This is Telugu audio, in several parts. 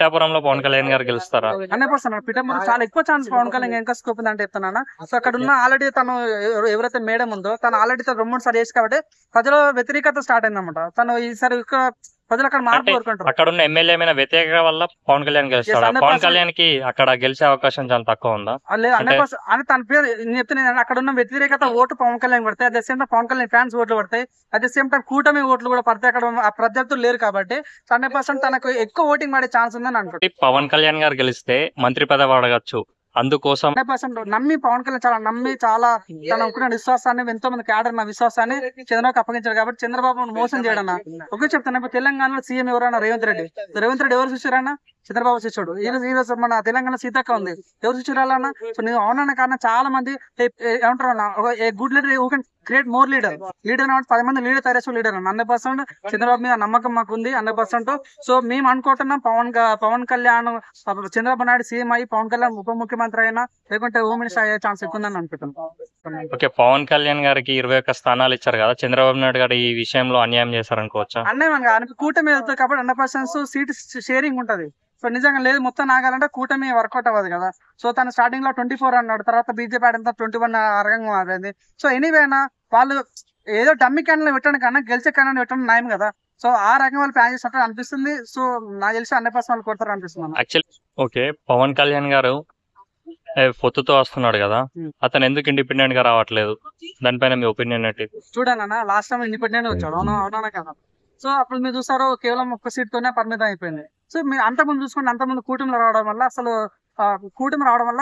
పిఠాపురంలో పవన్ కళ్యాణ్ గారు గెలుస్తారా? 100% పిఠాపురం చాలా ఎక్కువ ఛాన్స్ పవన్ కళ్యాణ్ ఇంకా స్కోప్ ఉంది అంటే చెప్తున్నాను. సో అక్కడ ఉన్న ఆల్రెడీ తను ఎవరైతే మేడం ఉందో తను ఆల్రెడీ 2-3 సార్లు చేసి కాబట్టి ప్రజల వ్యతిరేకత స్టార్ట్ అయిందన్నమాట. తను ఈసారి ప్రజలు అక్కడ మార్పు కోరుకుంటారు. అక్కడ ఉన్న ఎమ్మెల్యే మీద వ్యతిరేకత వల్ల పవన్ కళ్యాణ్ గెలుస్తాడా? పవన్ కళ్యాణ్ కి అక్కడ గెలిచే అవకాశం చాలా తక్కువ ఉందా? లేదు 100% అని తన పేరు నేను చెప్తున్నాను. అక్కడ ఉన్న వ్యతిరేకత ఓటు పవన్ కళ్యాణ్ పడతాయి, at the same time Pavan Kalyan fans ఓట్లు పడతాయి, అట్ ద సేమ్ టైం కూటమి ఓట్లు కూడా పడతాయి. అక్కడ ఆ ప్రత్యర్థులు లేరు కాబట్టి 100% తనకు ఎక్కువ ఓటింగ్ పడే ఛాన్స్ ఉందని అనుకుంటున్నాను. పవన్ కళ్యాణ్ గారు గెలిస్తే మంత్రి పదవి అడగచ్చు, అందుకోసం 100% నమ్మి పవన్ కళ్యాణ్ చాలా నమ్మి చాలా తన అనుకున్న విశ్వాసాన్ని ఎంతో మంది క్యాడర్ నా విశ్వాసాన్ని చంద్రబాబు అప్పగించారు కాబట్టి చంద్రబాబు మోసం చేయడం ఒకే చెప్తాను. ఇప్పుడు తెలంగాణలో సీఎం ఎవరైనా రేవంత్ రెడ్డి ఎవరు చూసారన్నా? చంద్రబాబు శిష్యుడు. ఈ రోజు మన తెలంగాణ సీతక్క ఉంది, ఎవరు శిష్యురాలన్నా? సో నేను అవునన్న కారణం చాలా మంది ఏమంటారు అన్న, good leader you can create more leader 10 మంది లీడర్ తయారు చేసే లీడర్ 100% చంద్రబాబు మీద నమ్మకం మాకు ఉంది 100%. సో మేము అనుకుంటున్నాం పవన్ కళ్యాణ్ చంద్రబాబు నాయుడు సీఎం అయ్యి పవన్ కళ్యాణ్ ఉప ముఖ్యమంత్రి అయినా లేకుంటే హోమ్ మినిస్టర్ అయ్యే ఛాన్స్ ఎక్కువ ఉందని అనుకుంటున్నాం. ఓకే, పవన్ కళ్యాణ్ గారికి 21 స్థానాలు ఇచ్చారు కదా, చంద్రబాబు నాయుడు గారు ఈ విషయంలో అన్యాయం చేశారనుకోవచ్చా? అన్యాయం కూటమి వెళ్తుంది కాబట్టి 100% సీట్ షేరింగ్ ఉంటది. సో నిజంగా లేదు మొత్తం నాగాలంటే కూటమి వర్కౌట్ అవ్వదు కదా. సో తను స్టార్టింగ్ లో 24 అన్నాడు, తర్వాత బీజేపీ ఆడంతా 21 అరగంగా మారింది. సో ఎనీవేనా వాళ్ళు ఏదో డమ్మి క్యాండిల్ పెట్టడం కన్నా గెలిచే క్యాండిల్ పెట్టడం న్యాయం కదా. సో ఆ రకం వాళ్ళు ప్లాన్ చేసినట్టు అనిపిస్తుంది. సో నాకు తెలిసి 100% వాళ్ళు కొడతారు అనిపిస్తుంది. యాక్చువల్లీ ఓకే, పవన్ కళ్యాణ్ గారు పొత్తుతో వస్తున్నాడు కదా, అతను ఎందుకు ఇండిపెండెంట్ గా రావట్లేదు? దానిపైన మీ ఒపీనియన్ ఏంటి? చూడండి అన్న, లాస్ట్ టైం ఇండిపెండెంట్ వచ్చాడు, అవునా కదా. సో అప్పుడు మీరు చూసారో కేవలం ఒక్క సీట్ తోనే పరిమితం అయిపోయింది. సో మీరు అంతకుముందు చూసుకోండి, అంతకుముందు కూటమిలో రావడం వల్ల అసలు కూటమి రావడం వల్ల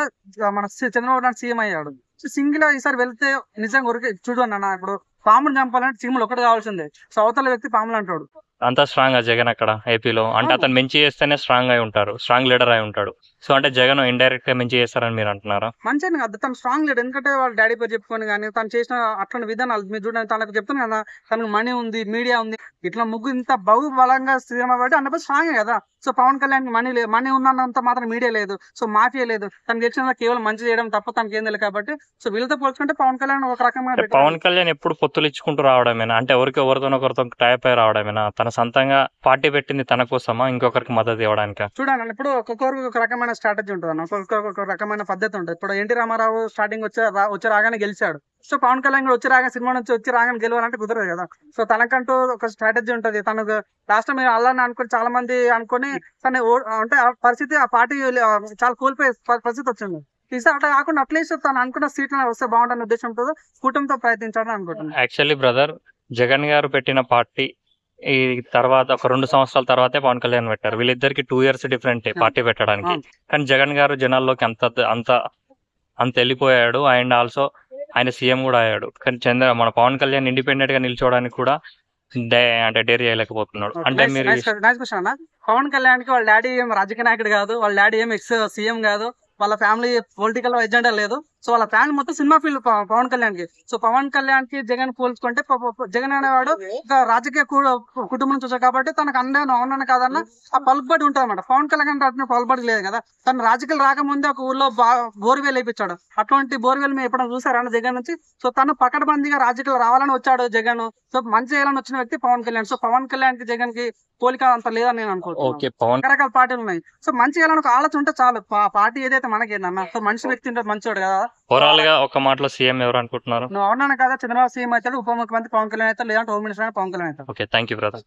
మన చంద్రబాబు నాయుడు సీఎం అయ్యాడు. సో సింగిల్ ఈసారి వెళ్తే నిజంగా ఉరికి చూడండి అన్న, ఇప్పుడు పామును చంపాలంటే చీమలు ఒకటి కావాల్సిందే. సో అవతల వ్యక్తి పాములు అంటాడు. అంతా స్ట్రాంగ్ గా జగన్ అక్కడ ఏపీలో అంటే అతను మంచి చేస్తేనే స్ట్రాంగ్ అయి ఉంటారు, స్ట్రాంగ్ లీడర్ అయి ఉంటాడు. సో అంటే జగన్ ఇండైరెక్ట్ గా మంచి చేస్తారని మీరు అంటున్నారా? మంచిగా కాదు, తను స్ట్రాంగ్ లీడర్. ఎందుకంటే వాళ్ళ డాడీ పేరు చెప్పుకొని కానీ తను చేసిన అట్లాంటి విధానాలు మీరు చూడండి. తనకు చెప్తాను కదా, తనకు మనీ ఉంది, మీడియా ఉంది, ఇట్లా ముగ్గురు ఇంత బహుబలంగా సీఎం అవ్వబట్టి 100% స్ట్రాంగ్ కదా. సో పవన్ కళ్యాణ్ మనీ లేదు, మనీ ఉన్నంత మాత్రం మీడియా లేదు, సో మాఫియా లేదు. తనకి గెలిచిన కేవలం మంచి చేయడం తప్ప తనకి ఏం తెలియదు కాబట్టి సో వీళ్ళతో పోల్చుకుంటే పవన్ కళ్యాణ్ ఒక రకంగా పవన్ కళ్యాణ్ ఎప్పుడు పొత్తులు ఇచ్చుకుంటూ రావడమేనా? అంటే ఎవరితో టైప్ అయి రావడమేనా? తన సొంతంగా పార్టీ పెట్టింది తన కోసమా, ఇంకొకరికి మద్దతు ఇవ్వడానికి? చూడండి, ఇప్పుడు ఒక్కొక్కరికి ఒక రకమైన స్ట్రాటజీ ఉంటుంది అన్న, ఒక్కొక్క రకమైన పద్ధతి ఉంటుంది. ఇప్పుడు ఎన్టీ రామారావు స్టార్టింగ్ వచ్చి రాగానే గెలిచాడు. సో పవన్ కళ్యాణ్ కూడా వచ్చి రాగా సినిమా నుంచి వచ్చి రాగానే గెలవాలంటే కుదరదు కదా. సో తనకంటూ ఒక స్ట్రాటజీ ఉంటుంది. తనకు లాస్ట్ టైం అలానే అనుకుని చాలా మంది అనుకుని తన అంటే ఆ పరిస్థితి ఆ పార్టీ చాలా కోల్పోయే పరిస్థితి వచ్చింది. ఈసారి అట్లా కాకుండా అట్లీస్ట్ తను అనుకున్న సీట్లు వస్తే బాగుంటుంది ఉద్దేశంతో కూటమితో ప్రయత్నించాలని అనుకుంటున్నాను. యాక్చువల్లీ బ్రదర్, జగన్ గారు పెట్టిన పార్టీ ఈ తర్వాత ఒక 2 సంవత్సరాల తర్వాతే పవన్ కళ్యాణ్ పెట్టారు. వీళ్ళిద్దరికి 2 years డిఫరెంట్ పార్టీ పెట్టడానికి. కానీ జగన్ గారు జనాల్లోకి అంత వెళ్ళిపోయాడు. అండ్ ఆల్సో ఆయన సీఎం కూడా అయ్యాడు. కానీ మన పవన్ కళ్యాణ్ ఇండిపెండెంట్ గా నిల్చోడానికి కూడా అంటే డేర్ చేయలేకపోతున్నాడు. అంటే మీరు పవన్ కళ్యాణ్ కి వాళ్ళ డాడీ ఏం రాజకీయ నాయకుడు కాదు, వాళ్ళ డాడీ ఏం ఎక్స్ సీఎం కాదు, వాళ్ళ ఫ్యామిలీ పొలిటికల్ ఎజెండా లేదు. సో వాళ్ళ ఫ్యామిలీ మొత్తం సినిమా ఫీల్డ్ పవన్ కళ్యాణ్ కి. సో పవన్ కళ్యాణ్ కి జగన్ పోల్చుకుంటే జగన్ అనేవాడు ఒక రాజకీయ కుటుంబం నుంచి వచ్చాడు కాబట్టి తనకు అవునన్న కాదన్న ఆ పలుకుబడి ఉంటుంది అన్నమాట. పవన్ కళ్యాణ్ అంటే పలుకుబడి లేదు కదా. తను రాజకీయాలు రాకముందే ఒక ఊర్లో బోర్వెల్ వేయించాడు. అటువంటి బోర్వెల్ మేము ఎప్పుడైనా చూసారన్న జగన్ నుంచి. సో తను పకడ్బందీగా రాజకీయాలు రావాలని వచ్చాడు జగన్. సో మంచి చేయాలని వచ్చిన వ్యక్తి పవన్ కళ్యాణ్. సో పవన్ కళ్యాణ్ కి జగన్ కి పోలిక అంత లేదని నేను అనుకుంటున్నాను. రకరకాల పార్టీలు ఉన్నాయి. సో మంచి చేయాలని ఒక ఆలోచన ఉంటే చాలు. పార్టీ ఏదైతే మనకేందన్న, సో మనిషి వ్యక్తి ఉంటే మంచోడు కదా. ఓవరాల్ గా ఒక మాటలో సీఎం ఎవరు అనుకుంటున్నారు? నువ్వు అవునా కదా, చంద్రబాబు సీఎం అవుతాడు, ఉప ముఖ్యమంత్రి పవన్ కళ్యాణ్ అవుతాడు, లేదంటే హోమ్ మినిస్టర్ పవన్ కళ్యాణ్ అవుతాడు. Okay, thank you brother.